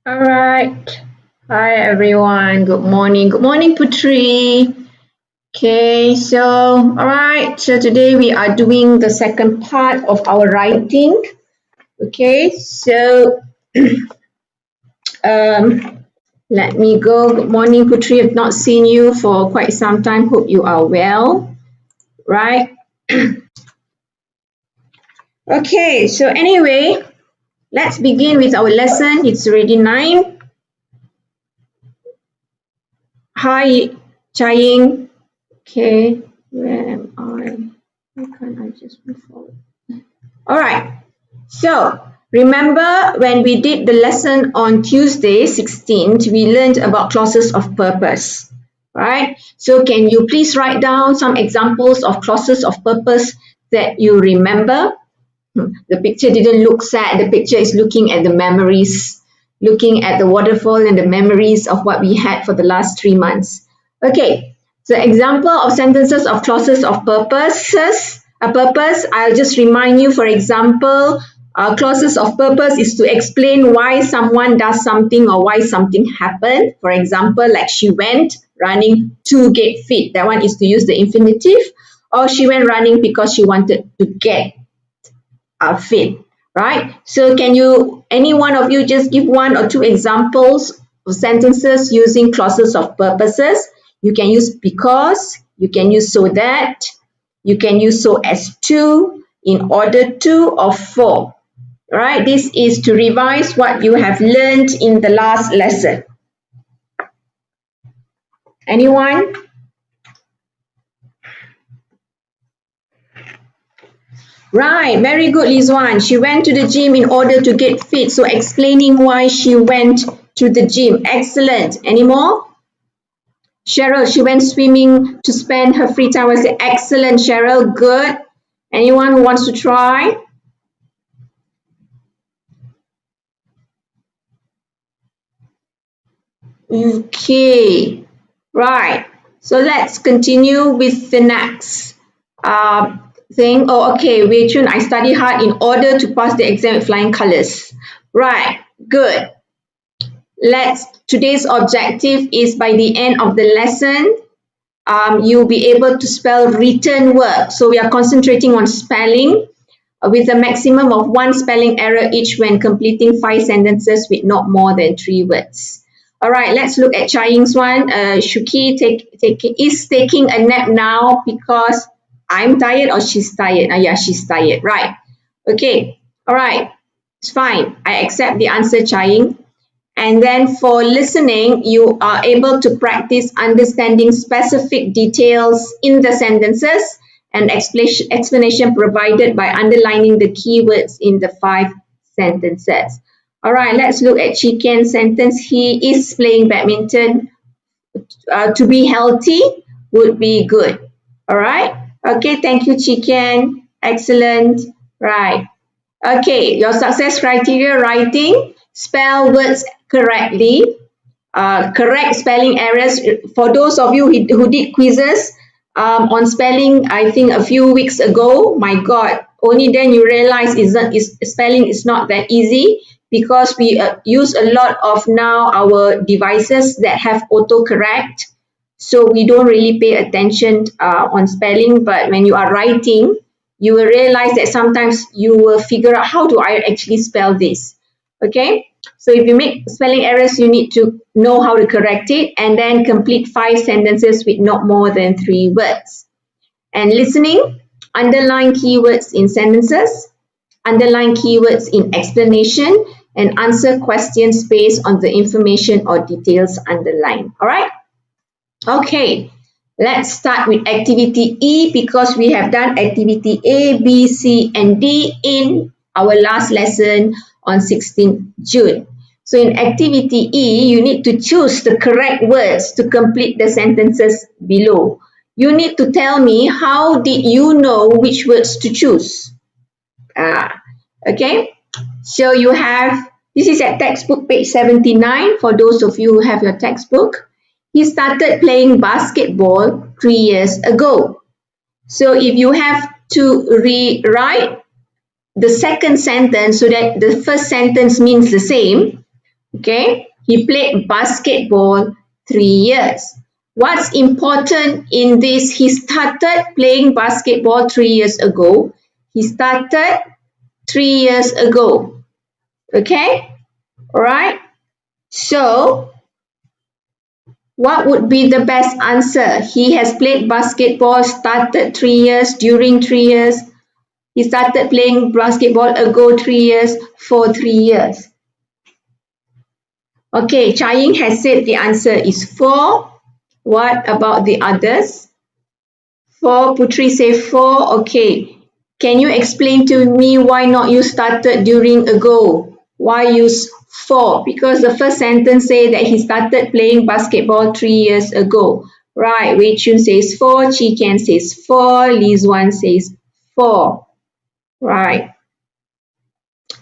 All right. Hi, everyone. Good morning. Good morning, Putri. Okay, so, all right. So, today we are doing the second part of our writing. Okay, so, let me go. Good morning, Putri. I've not seen you for quite some time. Hope you are well. Right. Okay, so, anyway, let's begin with our lesson. It's already 9. Hi, Chaying. Okay, where am I? Why can't I just move forward? All right. So remember when we did the lesson on Tuesday, 16th, we learned about clauses of purpose, right? So can you please write down some examples of clauses of purpose that you remember? The picture didn't look sad. The picture is looking at the memories, looking at the waterfall and the memories of what we had for the last 3 months. Okay, so example of sentences of clauses of purposes. A purpose, I'll just remind you, for example, clauses of purpose is to explain why someone does something or why something happened. For example, like she went running 2 get fit. That one is to use the infinitive. Or she went running because she wanted to get fit, right? So can you, any one of you, just give 1 or 2 examples of sentences using clauses of purposes? You can use because, you can use so that, you can use so as to, in order to, or for. Right? This is to revise what you have learned in the last lesson. Anyone? Right, very good, Lizwan. She went to the gym in order to get fit. So explaining why she went to the gym. Excellent. Any more? Cheryl, she went swimming to spend her free time. I say, excellent, Cheryl. Good. Anyone who wants to try? Okay. Right. So let's continue with the next thing. Oh, okay, Wei Chun, I study hard in order to pass the exam with flying colors. Right. Good. Today's objective is by the end of the lesson, you'll be able to spell written work. So we are concentrating on spelling with a maximum of 1 spelling error each when completing 5 sentences with not more than 3 words. All right, let's look at Chai Ying's one. Shuki is taking a nap now because I'm tired or she's tired. Yeah, she's tired. Right. Okay. All right. It's fine. I accept the answer, Chai Ying. And then for listening, you are able to practice understanding specific details in the sentences and explanation provided by underlining the keywords in the 5 sentences. All right, let's look at Chiken's sentence. He is playing badminton. To be healthy would be good. All right. Okay, thank you, Chiken. Excellent. Right. Okay, your success criteria writing, spell words correctly, correct spelling errors. For those of you who did quizzes on spelling, I think a few weeks ago, my God, only then you realize spelling is not that easy because we use a lot of now our devices that have autocorrect. So we don't really pay attention on spelling, but when you are writing, you will realize that sometimes you will figure out how do I actually spell this. Okay, so if you make spelling errors, you need to know how to correct it and then complete 5 sentences with not more than 3 words. And listening, underline keywords in sentences, underline keywords in explanation, and answer questions based on the information or details underlined. All right? Okay, let's start with activity E because we have done activity A, B, C, and D in our last lesson on 16th June. So in activity E, you need to choose the correct words to complete the sentences below. You need to tell me how did you know which words to choose. Okay, so you have, this is at textbook page 79 for those of you who have your textbook. He started playing basketball 3 years ago. So if you have to rewrite the second sentence so that the first sentence means the same, Okay, he played basketball 3 years. What's important in this? He started playing basketball 3 years ago. He started 3 years ago. Okay, all right. So, what would be the best answer? He has played basketball, started 3 years, during 3 years. He started playing basketball ago 3 years, for 3 years. Okay, Chaying has said the answer is 4. What about the others? 4, Putri say 4. Okay, can you explain to me why not you started during ago? Why use 4? Because the first sentence say that he started playing basketball 3 years ago. Right, Wei Chun says 4, Chi Kian says 4, Liz Wan says 4. Right,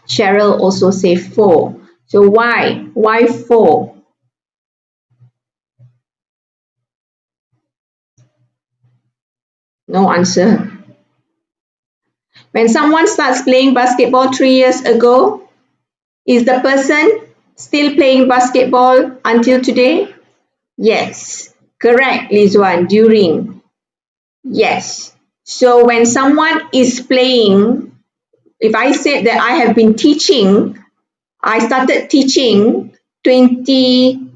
Cheryl also say 4. So why? Why 4? No answer. When someone starts playing basketball 3 years ago, is the person still playing basketball until today? Yes. Correct, Lizwan. During. Yes. So when someone is playing, if I said that I have been teaching, I started teaching 20,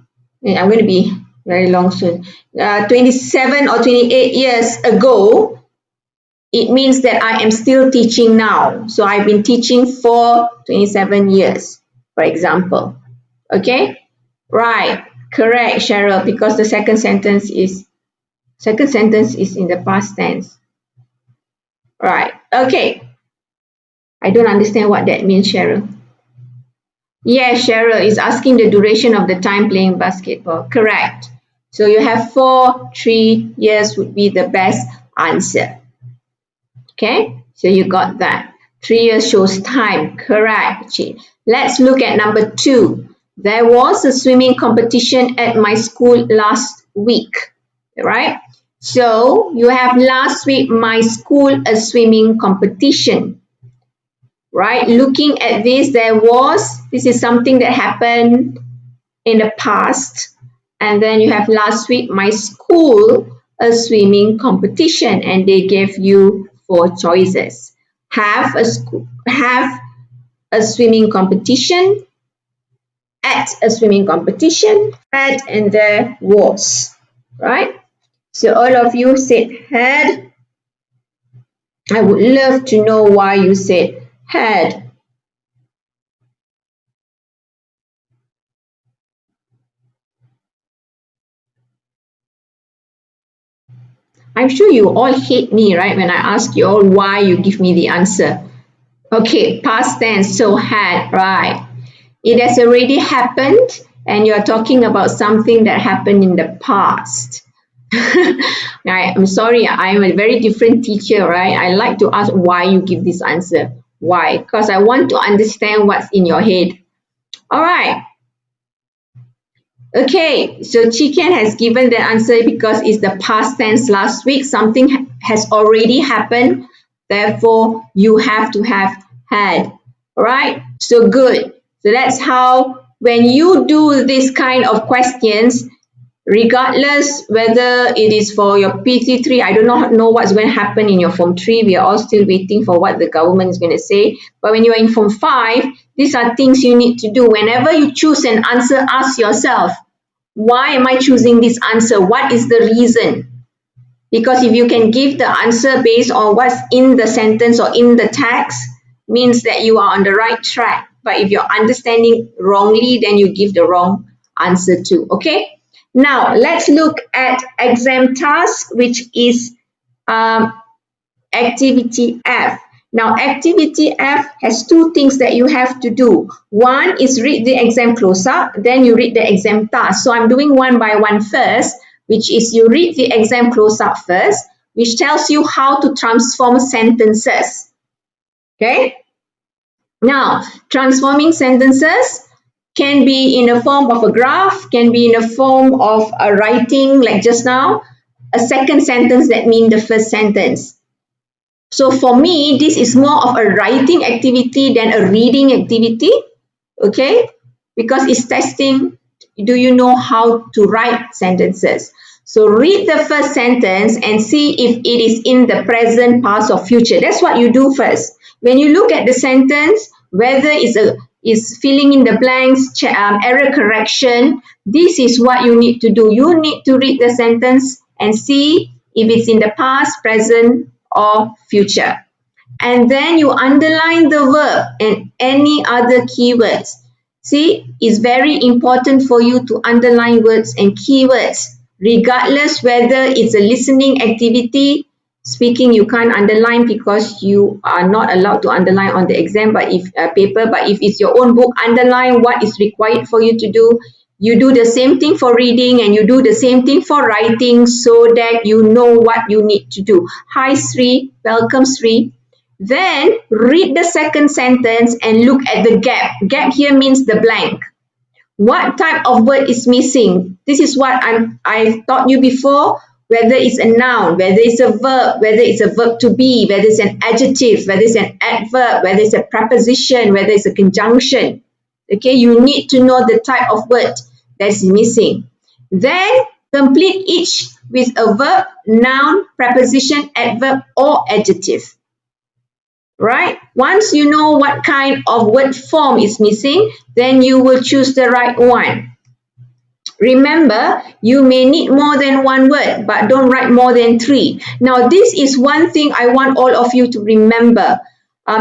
I'm going to be very long soon, 27 or 28 years ago, it means that I am still teaching now. So I've been teaching for 27 years, for example. Okay? Right. Correct, Cheryl, because the second sentence is in the past tense. Right. Okay. I don't understand what that means, Cheryl. Yes, Cheryl is asking the duration of the time playing basketball. Correct. So you have 4, 3 years would be the best answer. Okay, so you got that. 3 years shows time. Correct. Let's look at number 2. There was a swimming competition at my school last week. Right? So you have last week, my school, a swimming competition. Right? Looking at this, this is something that happened in the past. And then you have last week, my school, a swimming competition. And they gave you 4 choices. Have a swimming competition, at a swimming competition, had, and there was. Right? So all of you said had. I would love to know why you said had. I'm sure you all hate me, right? When I ask you all why, you give me the answer. Okay, past tense, so had, right. It has already happened and you're talking about something that happened in the past. I'm sorry, I'm a very different teacher, right? I like to ask why you give this answer. Why? Because I want to understand what's in your head. All right. Okay, so Chiken has given the answer because it's the past tense last week. Something has already happened. Therefore, you have to have had. All right, so good. So that's how when you do this kind of questions, regardless whether it is for your PT3, I do not know what's going to happen in your Form 3. We are all still waiting for what the government is going to say. But when you are in Form 5, these are things you need to do. Whenever you choose an answer, ask yourself, why am I choosing this answer? What is the reason? Because if you can give the answer based on what's in the sentence or in the text, means that you are on the right track. But if you're understanding wrongly, then you give the wrong answer too. Okay? Now, let's look at exam task, which is activity F. Now, activity F has 2 things that you have to do. One is read the exam close-up, then you read the exam task. So I'm doing one by one first, which is you read the exam close-up first, which tells you how to transform sentences. Okay? Now, transforming sentences can be in the form of a graph, can be in the form of a writing like just now, a second sentence that means the first sentence. So for me, this is more of a writing activity than a reading activity, okay? because it's testing, do you know how to write sentences? So read the first sentence and see if it is in the present, past or future. That's what you do first. When you look at the sentence, whether it's filling in the blanks, error correction, this is what you need to do. You need to read the sentence and see if it's in the past, present or future. And then you underline the verb and any other keywords. See, it's very important for you to underline words and keywords, regardless whether it's a listening activity. Speaking, you can't underline because you are not allowed to underline on the exam paper. But if it's your own book, underline what is required for you to do. You do the same thing for reading and you do the same thing for writing so that you know what you need to do. Hi Sri, welcome Sri. Then read the second sentence and look at the gap. Gap here means the blank. What type of word is missing? This is what I've taught you before, whether it's a noun, whether it's a verb, whether it's a verb to be, whether it's an adjective, whether it's an adverb, whether it's a preposition, whether it's a conjunction. Okay, you need to know the type of word that's missing. Then complete each with a verb, noun, preposition, adverb or adjective. Right? Once you know what kind of word form is missing, then you will choose the right one. Remember, you may need more than one word, but don't write more than 3. Now, this is one thing I want all of you to remember.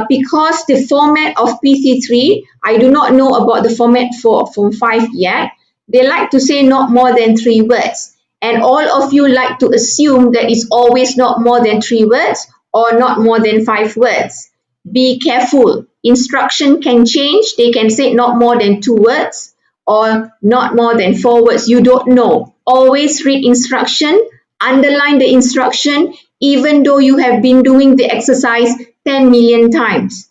Because the format of PC3, I do not know about the format for Form 5 yet. They like to say not more than 3 words. And all of you like to assume that it's always not more than 3 words or not more than 5 words. Be careful. Instruction can change. They can say not more than 2 words or not more than 4 words. You don't know. Always read instruction, underline the instruction, even though you have been doing the exercise 10 million times.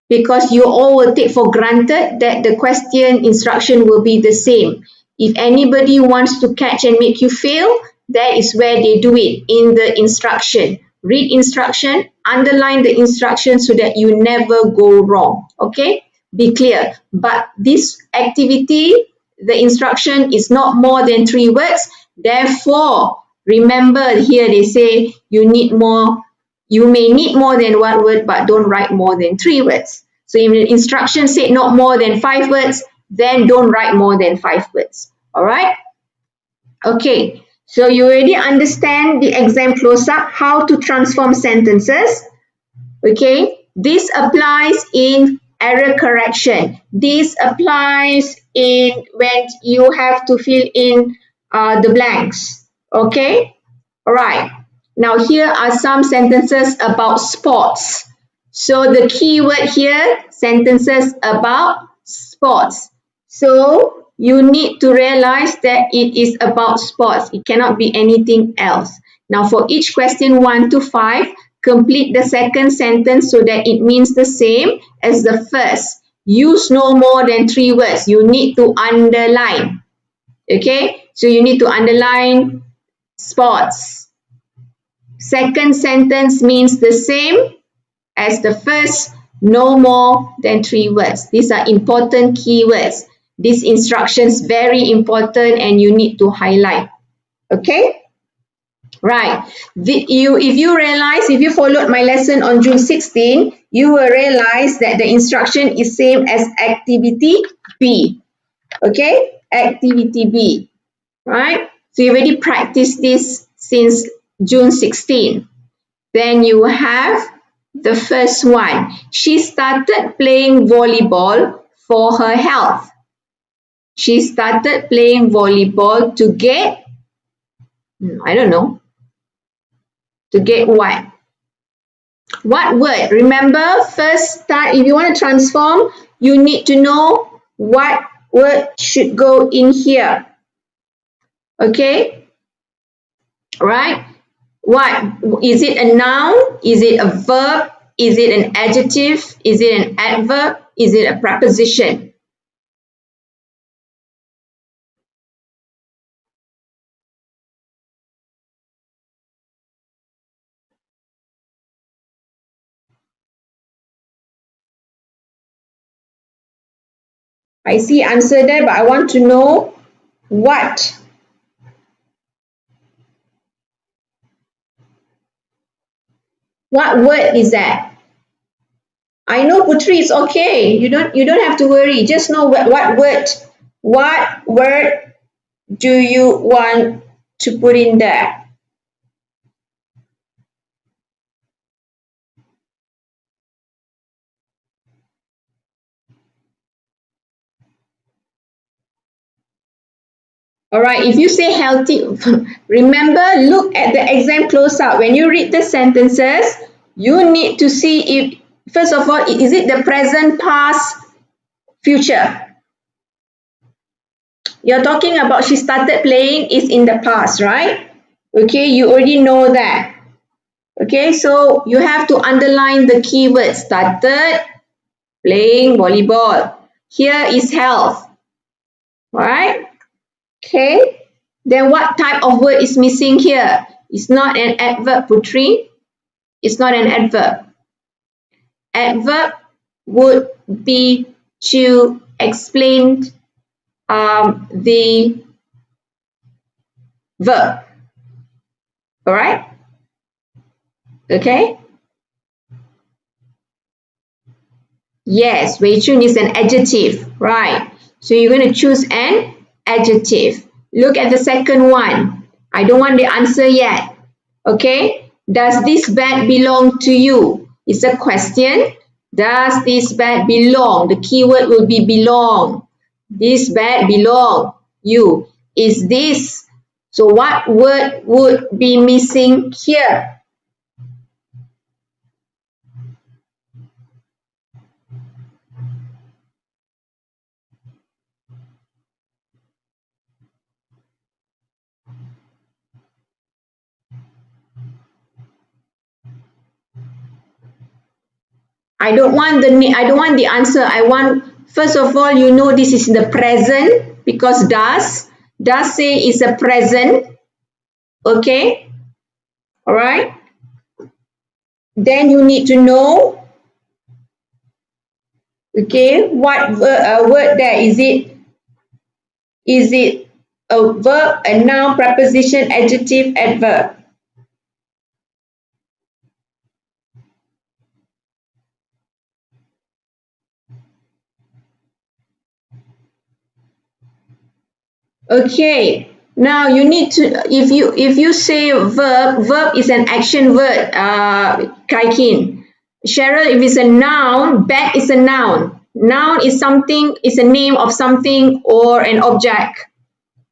Because you all will take for granted that the question instruction will be the same. If anybody wants to catch and make you fail, that is where they do it, in the instruction. Read instruction, underline the instruction so that you never go wrong. Okay? Be clear. But this activity, the instruction is not more than 3 words. Therefore, remember here they say you need more. You may need more than 1 word, but don't write more than 3 words. So if the instruction said not more than 5 words, then don't write more than 5 words. All right? Okay. So you already understand the exam close-up, how to transform sentences. Okay. This applies in error correction. This applies in when you have to fill in the blanks. Okay. All right. Now here are some sentences about sports. So the key word here, sentences about sports. So you need to realize that it is about sports. It cannot be anything else. Now for each question 1 to 5, complete the second sentence so that it means the same as the first. Use no more than 3 words. You need to underline. Okay, so you need to underline sports. Second sentence means the same as the first, no more than 3 words. These are important keywords. These instructions very important and you need to highlight. Okay? Right. If you followed my lesson on June 16, you will realize that the instruction is same as activity B. Okay? Activity B. Right? So you already practiced this since June 16. Then you have the first one. She started playing volleyball for her health. She started playing volleyball to get, I don't know, to get what? What word? Remember, first start, if you want to transform, you need to know what word should go in here. Okay? Right? What? Is it a noun? Is it a verb? Is it an adjective? Is it an adverb? Is it a preposition? I see answer there, but I want to know what. What word is that? I know Putri is okay. You don't have to worry. Just know what word. What word do you want to put in there? All right, if you say healthy, remember, look at the exam close up. When you read the sentences, you need to see if, first of all, is it the present, past, future? You're talking about she started playing is in the past, right? Okay, you already know that. Okay, so you have to underline the keyword started playing volleyball. Here is health, right? Okay, then what type of word is missing here? It's not an adverb, Putri. It's not an adverb. Adverb would be to explain the verb. All right? Okay? Yes, Wei Chun is an adjective, right? So you're going to choose an adjective. Look at the second one. I don't want the answer yet. Okay? Does this bag belong to you? It's a question. Does this bag belong? The keyword will be belong. This bag belong. You. Is this? So what word would be missing here? I don't want the answer. I want, first of all, you know this is the present because does say is a present. Okay? All right? Then you need to know, okay, what word there is it? Is it a verb, a noun, preposition, adjective, adverb? Okay, now you need to, if you say verb is an action word, Kaikin. Cheryl, if it's a noun, bag is a noun. Noun is something, is a name of something or an object.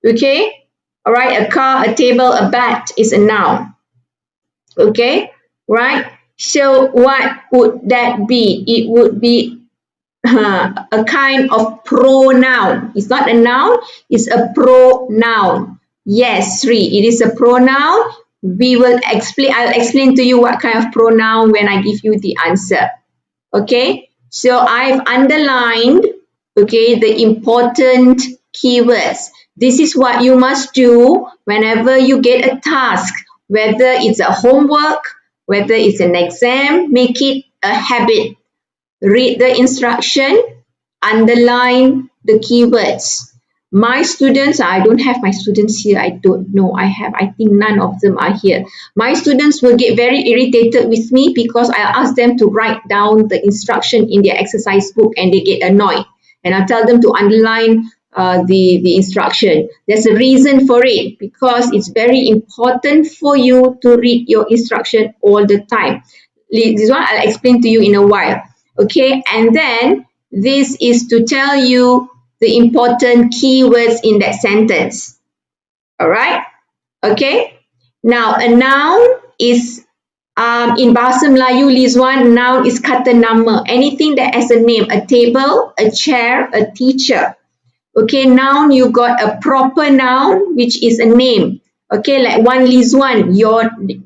Okay? All right, a car, a table, a bat is a noun. Okay? Right? So what would that be? It would be a kind of pronoun. It's not a noun, it's a pronoun. Yes, Sri, it is a pronoun. I'll explain to you what kind of pronoun when I give you the answer. Okay, so I've underlined, okay, the important keywords. This is what you must do whenever you get a task, whether it's a homework, whether it's an exam, make it a habit. Read the instruction, underline the keywords. My students, I don't have my students here. I don't know. I think none of them are here. My students will get very irritated with me because I ask them to write down the instruction in their exercise book and they get annoyed. And I tell them to underline the instruction. There's a reason for it because it's very important for you to read your instruction all the time. This one I'll explain to you in a while. Okay, and then this is to tell you the important keywords in that sentence. All right, okay. Now a noun is in Bahasa Melayu, Lizwan, noun is kata nama. Anything that has a name, a table, a chair, a teacher. Okay, noun, you got a proper noun, which is a name. Okay, like one Lizwan,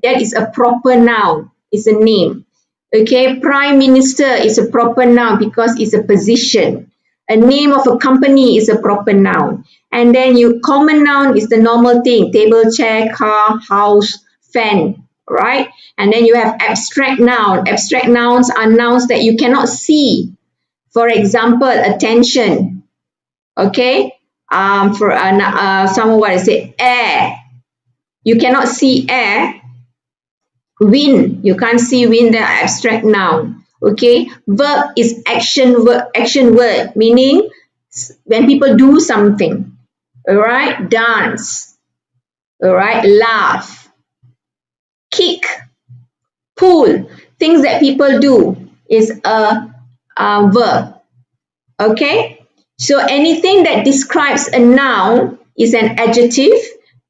that is a proper noun, it's a name. Okay, prime minister is a proper noun because it's a position. A name of a company is a proper noun. And then your common noun is the normal thing, table, chair, car, house, fan, right? And then you have abstract noun. Abstract nouns are nouns that you cannot see. For example, attention. Okay, someone what I say, air. You cannot see air. Wind, you can't see wind, the abstract noun. Okay, verb is action word, meaning when people do something. All right, dance. All right, laugh, kick, pull. Things that people do is a verb. Okay, so anything that describes a noun is an adjective.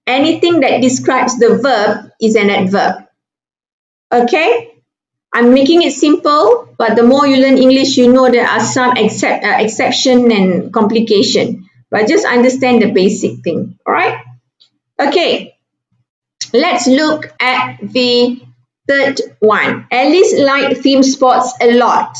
Anything that describes the verb is an adverb. Okay, I'm making it simple, but the more you learn English, you know there are some exception and complication. But just understand the basic thing. All right. Okay. Let's look at the third one. Alice liked team sports a lot.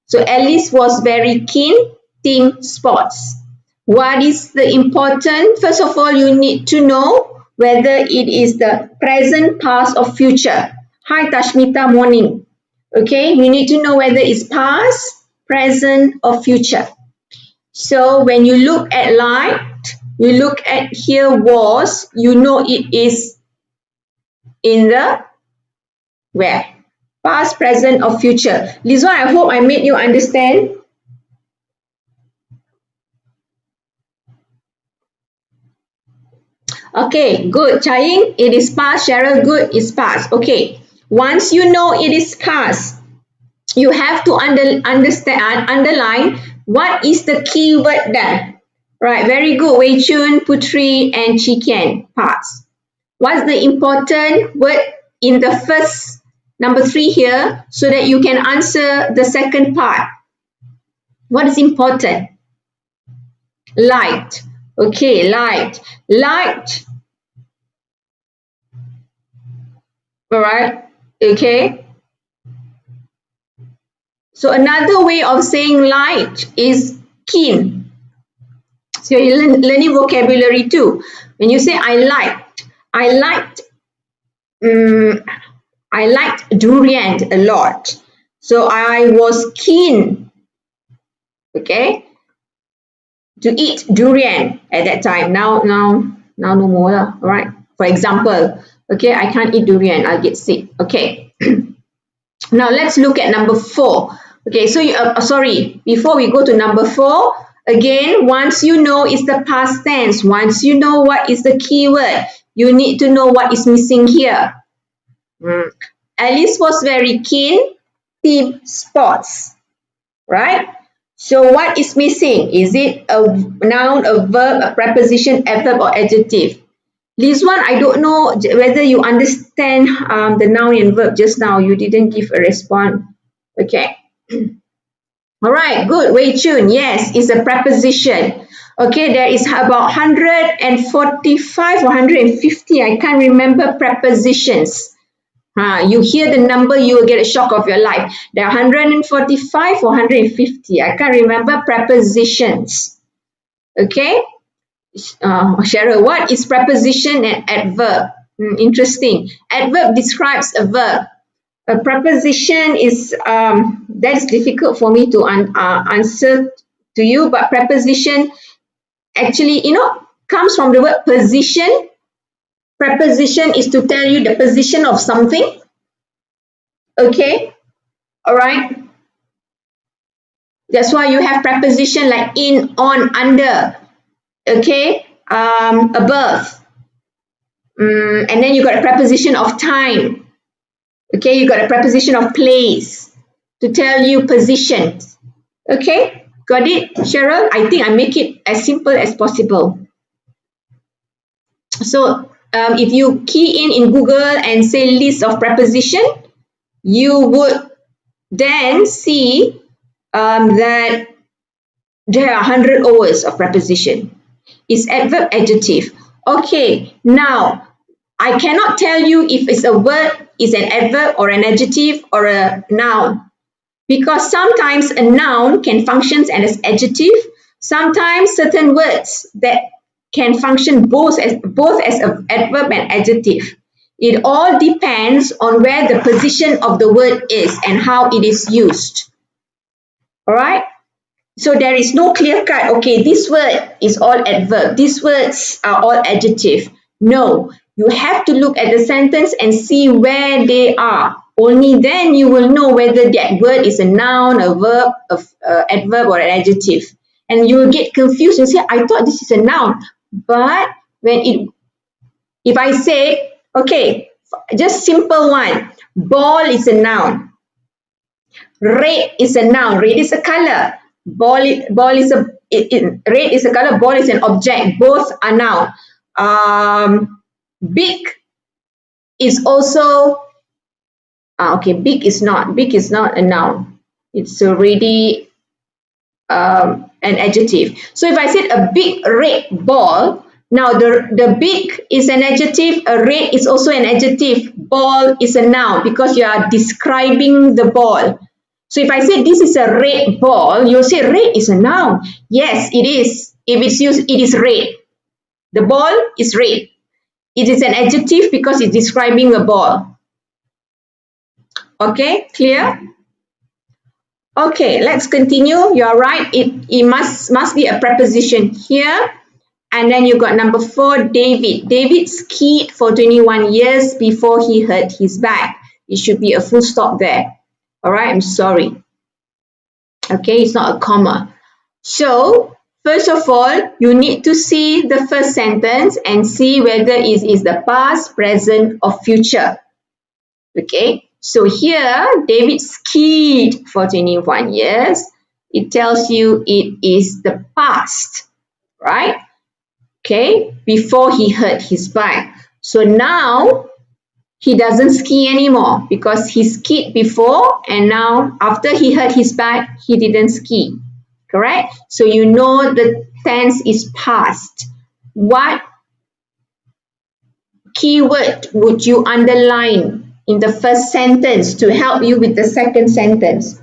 So Alice was very keen team sports. What is the important? First of all, you need to know whether it is the present, past, or future. Hi Tashmita, morning. Okay, you need to know whether it's past, present, or future. So when you look at liked, you look at here was, you know it is in the where? Past, present, or future. Lizwa, I hope I made you understand. Okay, good. Chaying, it is past. Cheryl, good, it's past. Okay, once you know it is past, you have to underline what is the key word there. Right, very good. Wei Chun, Putri, and Chikian, past. What's the important word in the first number 3 here so that you can answer the second part? What is important? Liked. Okay, liked. Liked. All right. Okay. So another way of saying liked is keen. So you're learning vocabulary too. When you say I liked durian a lot. So I was keen, okay, to eat durian at that time. Now no more. All right. For example, okay, I can't eat durian. I'll get sick. Okay. Now let's look at number 4. Okay, so sorry, before we go to number 4, again, once you know it's the past tense, once you know what is the keyword, you need to know what is missing here. Alice was very keen team sports, right? So what is missing? Is it a noun, a verb, a preposition, adverb, or adjective? This one, I don't know whether you understand the noun and verb just now. You didn't give a response. Okay. All right, good. Wei Chun, yes, it's a preposition. Okay, there is about 145 or 150, I can't remember, prepositions. You hear the number, you will get a shock of your life. There are 145 or 150, I can't remember, prepositions. Okay. Cheryl, what is preposition and adverb? Interesting. Adverb describes a verb. A preposition is that's difficult for me to answer to you, but preposition actually, comes from the word position. Preposition is to tell you the position of something. Okay, all right. That's why you have preposition like in, on, under. Okay, above. And then you got a preposition of time. Okay, you got a preposition of place to tell you positions. Okay, got it, Cheryl? I think I make it as simple as possible. So if you key in Google and say list of preposition, you would then see that there are 100 hours of preposition. It's adverb, adjective. Okay, now I cannot tell you if it's a word, is an adverb or an adjective or a noun, because sometimes a noun can function as adjective, sometimes certain words that can function both as an adverb and adjective. It all depends on where the position of the word is and how it is used. All right. So there is no clear cut, okay, this word is all adverb, these words are all adjective. No, you have to look at the sentence and see where they are. Only then you will know whether that word is a noun, a verb, adverb or an adjective. And you will get confused and say, I thought this is a noun. But if I say, okay, just simple one, ball is a noun. Red is a noun. Red is a color. Ball is a red is a color. Ball is an object. Both are noun. Big is also okay. Big is not. Big is not a noun. It's already an adjective. So if I said a big red ball, now the big is an adjective. A red is also an adjective. Ball is a noun because you are describing the ball. So if I say this is a red ball, you'll say red is a noun. Yes, it is. If it's used, it is red. The ball is red. It is an adjective because it's describing a ball. Okay, clear? Okay, let's continue. You're right. It must be a preposition here. And then you got number 4, David. David skied for 21 years before he hurt his back. It should be a full stop there. All right, I'm sorry. Okay, it's not a comma. So, first of all, you need to see the first sentence and see whether it is the past, present, or future. Okay, so here, David skied for 21 years. It tells you it is the past, right? Okay, before he hurt his back. So now, he doesn't ski anymore because he skied before and now after he hurt his back, he didn't ski. Correct? So you know the tense is past. What keyword would you underline in the first sentence to help you with the second sentence?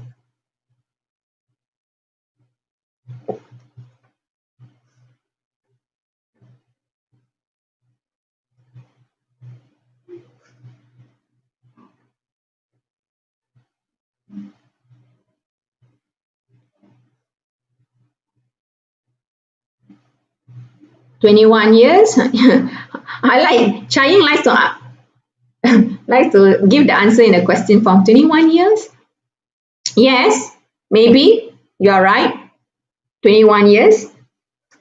"21 years." I like Chaying likes to give the answer in a question form. 21 years? Yes, maybe you are right. 21 years.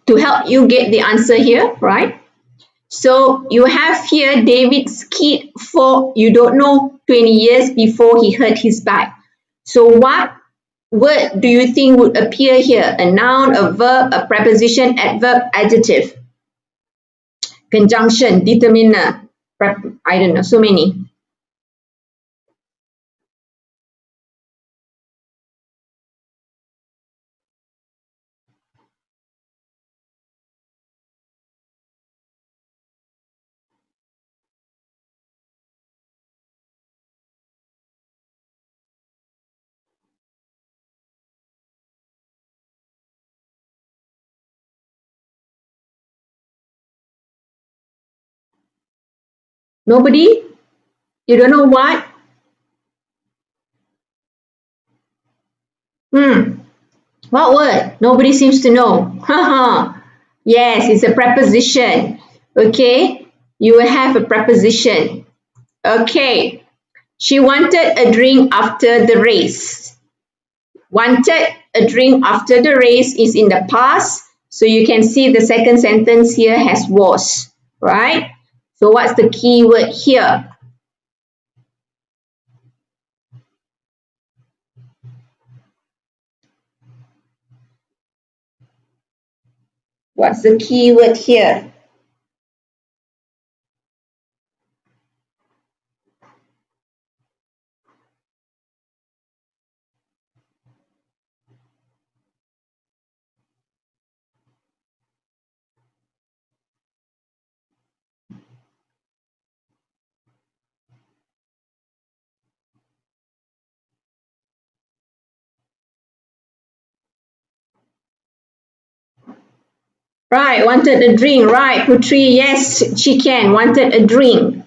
To help you get the answer here, right? So you have here David skied for, you don't know, 20 years before he hurt his back. So what word do you think would appear here? A noun, a verb, a preposition, adverb, adjective, conjunction, determiner, I don't know, so many. Nobody? You don't know what? What word? Nobody seems to know. Yes, it's a preposition. Okay, you will have a preposition. Okay, she wanted a drink after the race. Wanted a drink after the race is in the past. So you can see the second sentence here has was, right? So what's the key word here? What's the key word here? Right, wanted a drink. Right, Putri, yes, she can. Wanted a drink.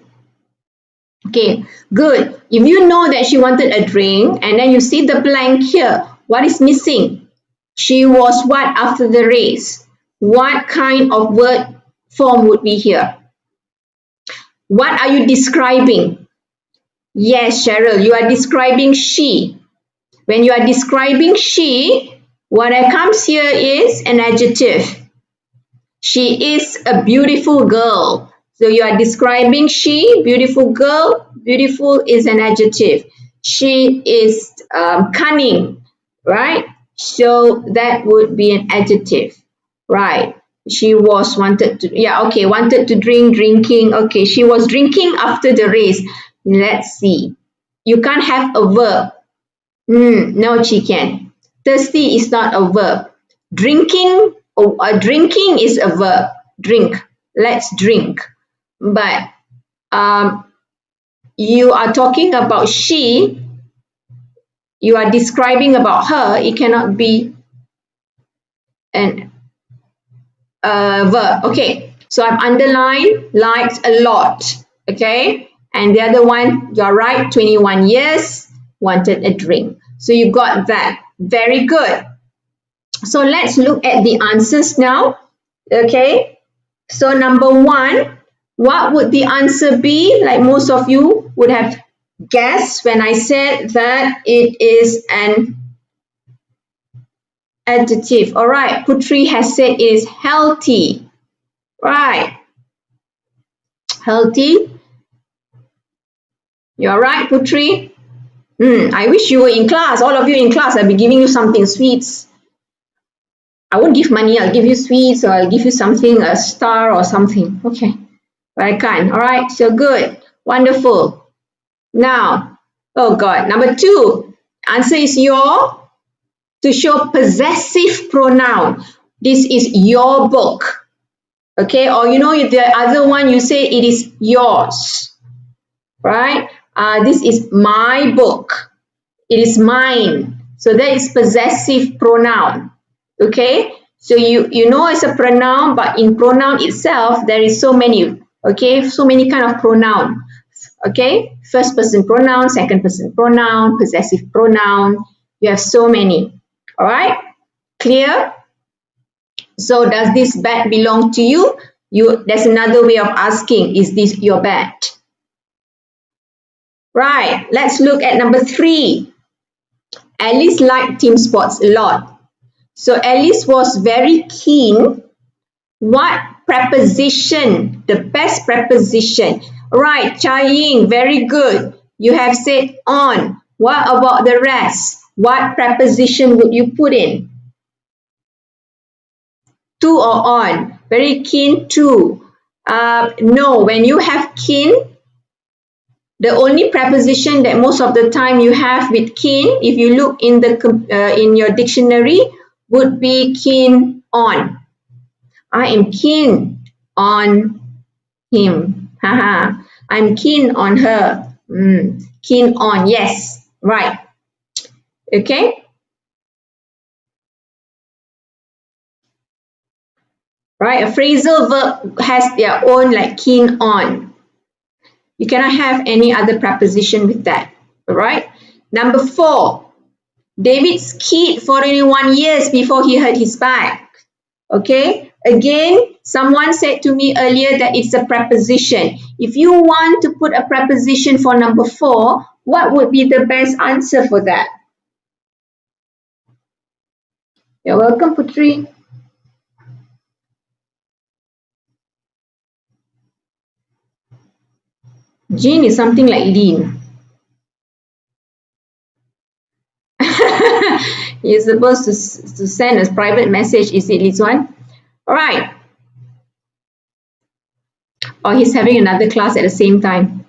Okay, good. If you know that she wanted a drink and then you see the blank here, what is missing? She was what after the race? What kind of word form would be here? What are you describing? Yes, Cheryl, you are describing she. When you are describing she, what comes here is an adjective. She is a beautiful girl. So you are describing she, beautiful girl. Beautiful is an adjective. She is cunning, right? So that would be an adjective, right? She was wanted to, yeah, okay, wanted to drink, drinking. Okay, she was drinking after the race. Let's see. You can't have a verb. No, chicken. Thirsty is not a verb. Drinking, drinking is a verb. Drink. Let's drink. But you are talking about she. You are describing about her. It cannot be an verb. Okay. So I'm underlined, liked a lot. Okay. And the other one, you're right, 21 years, wanted a drink. So you got that. Very good. So let's look at the answers now. Okay. So number one, what would the answer be? Like most of you would have guessed when I said that it is an adjective. All right. Putri has said it is healthy. Right. Healthy. You're right, Putri. I wish you were in class. All of you in class, I'll be giving you something, sweets. I won't give money. I'll give you sweets, or I'll give you something, a star or something. Okay. But I can't. All right. So good. Wonderful. Now, oh God. Number two, answer is your, to show possessive pronoun. This is your book. Okay. Or you know, the other one, you say it is yours. Right. This is my book. It is mine. So that is possessive pronoun. Okay. So you know it's a pronoun, but in pronoun itself, there is so many. Okay. So many kind of pronoun. Okay. First person pronoun, second person pronoun, possessive pronoun. You have so many. All right. Clear? So does this bat belong to you? There's another way of asking, is this your bat? Right. Let's look at number three. Alice liked team sports a lot. So Alice was very keen. What preposition? The best preposition. Right, Chai Ying, very good. You have said on. What about the rest? What preposition would you put in? To or on? Very keen to. No, when you have keen, the only preposition that most of the time you have with keen, if you look in in your dictionary, would be keen on. I am keen on him. I'm keen on her. Keen on, yes, right. Okay. Right, a phrasal verb has their own, like keen on. You cannot have any other preposition with that. All right. Number four, David skied for 21 years before he hurt his back. Okay. Again, someone said to me earlier that it's a preposition. If you want to put a preposition for number four, what would be the best answer for that? You're welcome, Putri. Jean is something like lean. You're supposed to send a private message. Is it this one? All right. Or he's having another class at the same time.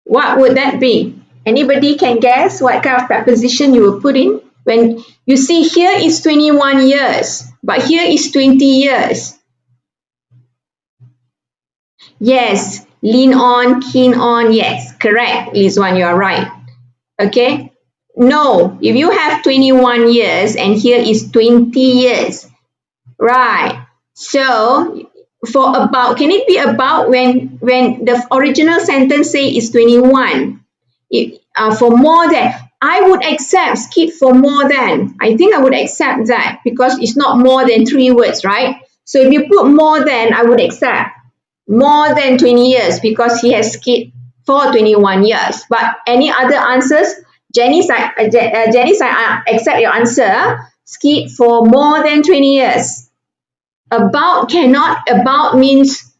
What would that be? Anybody can guess what kind of preposition you will put in? When you see here is 21 years, but here is 20 years. Yes, lean on, keen on, yes, correct, Lizwan, you are right. Okay, no, if you have 21 years and here is 20 years, right, so for about, can it be about when the original sentence say is 21? For more than, I would accept skip for more than. I think I would accept that because it's not more than 3 words, right? So if you put more than, I would accept more than 20 years because he has skipped for 21 years. But any other answers? Janice, I accept your answer. Skip for more than 20 years. About cannot, about means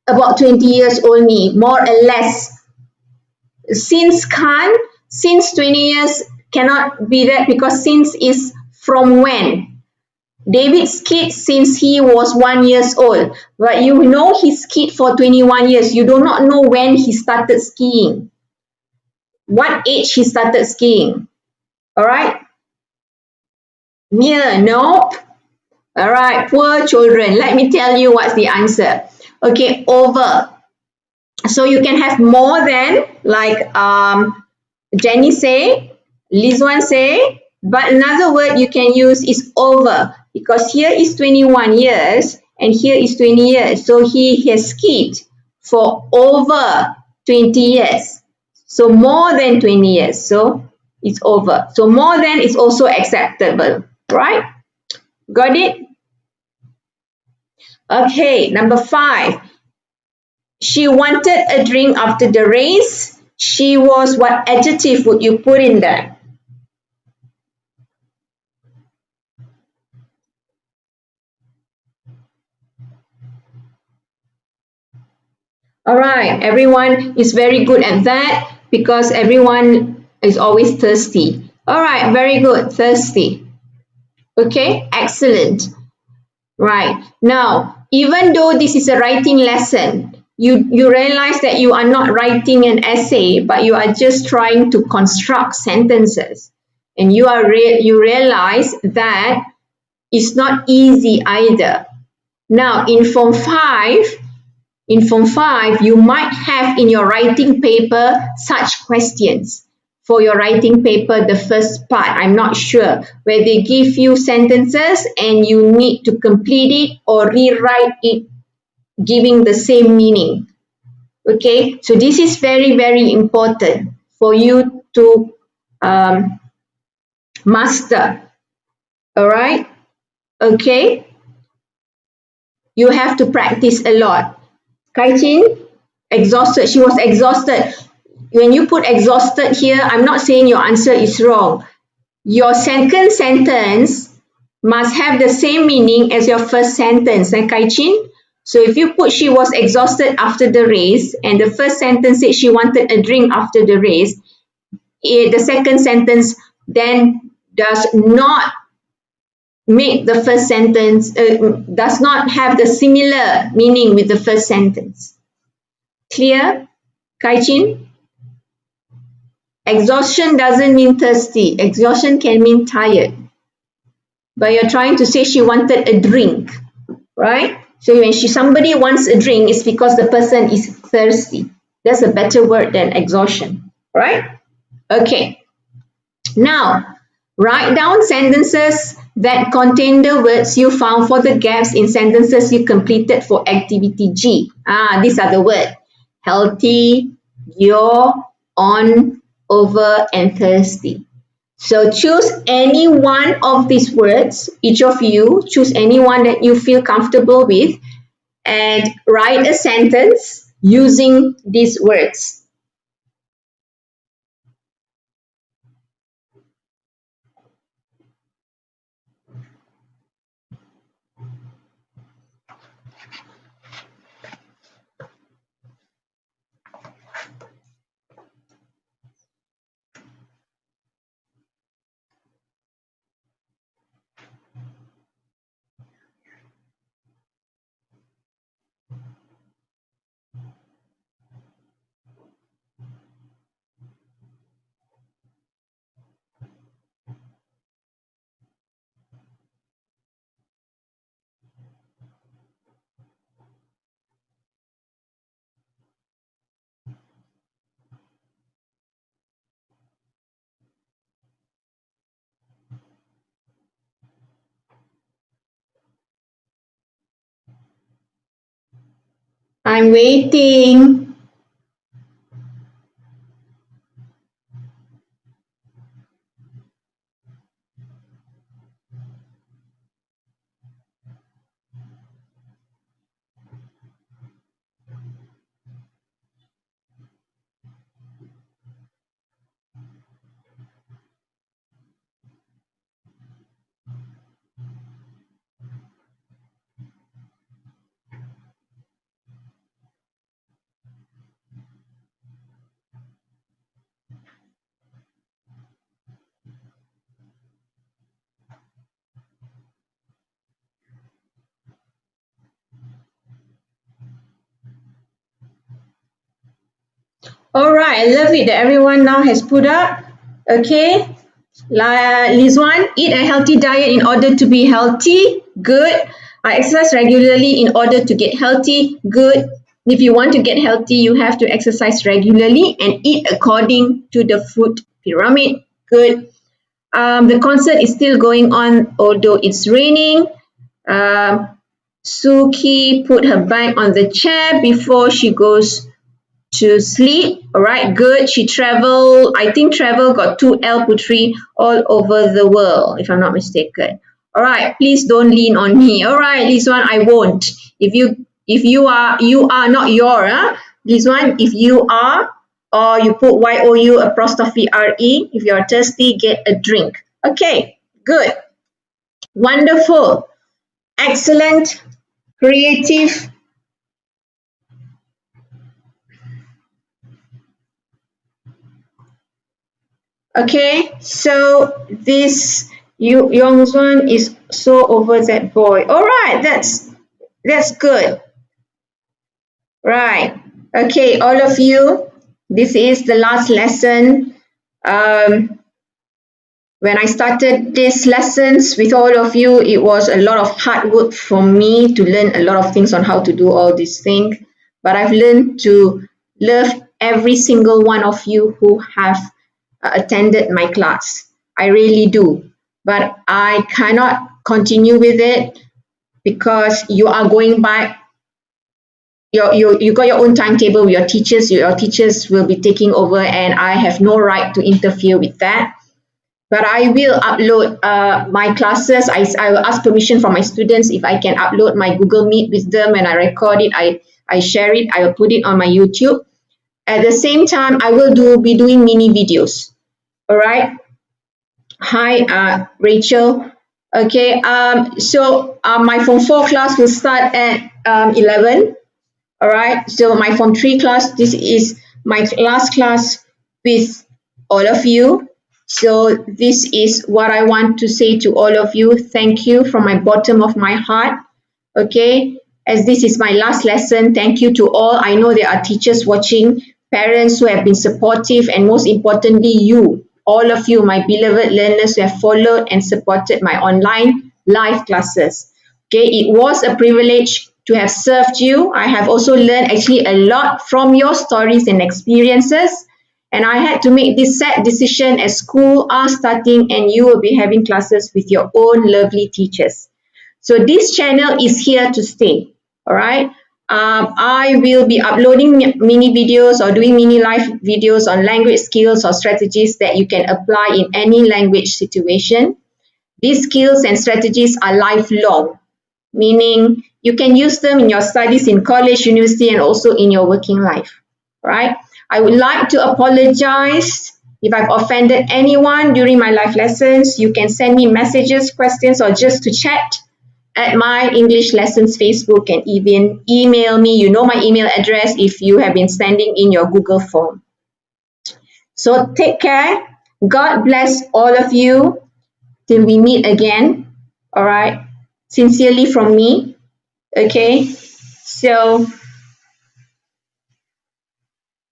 about 20 years only, more or less. Since can't, since 20 years cannot be that because since is from when. David skied since he was 1 year old, but you know he skied for 21 years. You do not know when he started skiing, what age he started skiing. All right? Near, nope. All right, poor children. Let me tell you what's the answer. Okay, over. So you can have more than, like Jenny say, Lizwan say, but another word you can use is over because here is 21 years and here is 20 years. So he has skied for over 20 years. So more than 20 years. So it's over. So more than is also acceptable, right? Got it? Okay, number 5. She wanted a drink after the race. She was, what adjective would you put in there? All right, everyone is very good at that because everyone is always thirsty. All right, very good, thirsty. Okay, excellent. Right, now, even though this is a writing lesson, you realize that you are not writing an essay, but you are just trying to construct sentences. And you realize that it's not easy either. Now, in Form 5, you might have in your writing paper such questions. For your writing paper, the first part, I'm not sure, where they give you sentences and you need to complete it or rewrite it giving the same meaning. Okay, so this is very, very important for you to master. All right, okay, you have to practice a lot. Kai Chin, exhausted. She was exhausted. When you put exhausted here, I'm not saying your answer is wrong. Your second sentence must have the same meaning as your first sentence, Kai Chin. So if you put she was exhausted after the race and the first sentence said she wanted a drink after the race, the second sentence then does not make the first sentence, does not have the similar meaning with the first sentence. Clear, Kai Chin? Exhaustion doesn't mean thirsty. Exhaustion can mean tired. But you're trying to say she wanted a drink, right? So when somebody wants a drink, it's because the person is thirsty. That's a better word than exhaustion, right? Okay. Now, write down sentences that contain the words you found for the gaps in sentences you completed for activity G. These are the words: healthy, your, on, over, and thirsty. So choose any one of these words, each of you, choose any one that you feel comfortable with and write a sentence using these words. I'm waiting. All right, I love it that everyone now has put up. Okay, Lizwan, eat a healthy diet in order to be healthy. Good. I exercise regularly in order to get healthy. Good. If you want to get healthy, you have to exercise regularly and eat according to the food pyramid. Good. The concert is still going on, although it's raining. Um, Suki put her bag on the chair before she goes to sleep. All right, good. She traveled, I think travel got 2L Putri all over the world, if I'm not mistaken. All right, please don't lean on me. All right, this one I won't. If you are not your, this one, if you are, or you put YOU apostrophe RE, if you're thirsty, get a drink. Okay, good. Wonderful. Excellent. Creative. Okay, so this Yongzwan is so over that boy. All right, that's good. Right. Okay, all of you, this is the last lesson. When I started these lessons with all of you, it was a lot of hard work for me to learn a lot of things on how to do all these things. But I've learned to love every single one of you who have attended my class. I really do. But I cannot continue with it because you are going back. You got your own timetable with your teachers will be taking over, and I have no right to interfere with that. But I will upload my classes. I will ask permission from my students if I can upload my Google Meet with them, and I record it, I share it, I will put it on my YouTube. At the same time, I will be doing mini videos. All right. Hi, Rachel. Okay. So my Form 4 class will start at 11. All right. So my Form 3 class, this is my last class with all of you. So this is what I want to say to all of you. Thank you from my bottom of my heart. Okay. As this is my last lesson, thank you to all. I know there are teachers watching, parents who have been supportive, and most importantly, you, all of you, my beloved learners who have followed and supported my online live classes. Okay, it was a privilege to have served you. I have also learned actually a lot from your stories and experiences. And I had to make this sad decision as school are starting and you will be having classes with your own lovely teachers. So this channel is here to stay. All right. I will be uploading mini videos or doing mini live videos on language skills or strategies that you can apply in any language situation. These skills and strategies are lifelong, meaning you can use them in your studies in college, university, and also in your working life. Right? I would like to apologize if I've offended anyone during my live lessons. You can send me messages, questions, or just to chat at my English lessons Facebook, and even email me. You know my email address if you have been sending in your Google form. So take care. God bless all of you till we meet again. All right. Sincerely from me. Okay. So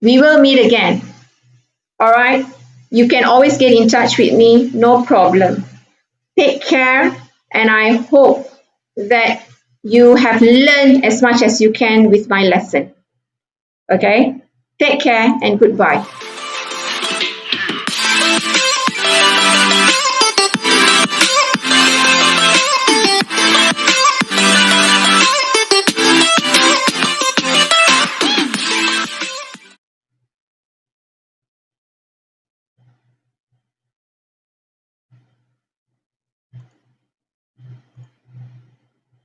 we will meet again. All right. You can always get in touch with me. No problem. Take care. And I hope that you have learned as much as you can with my lesson. Okay? Take care and goodbye.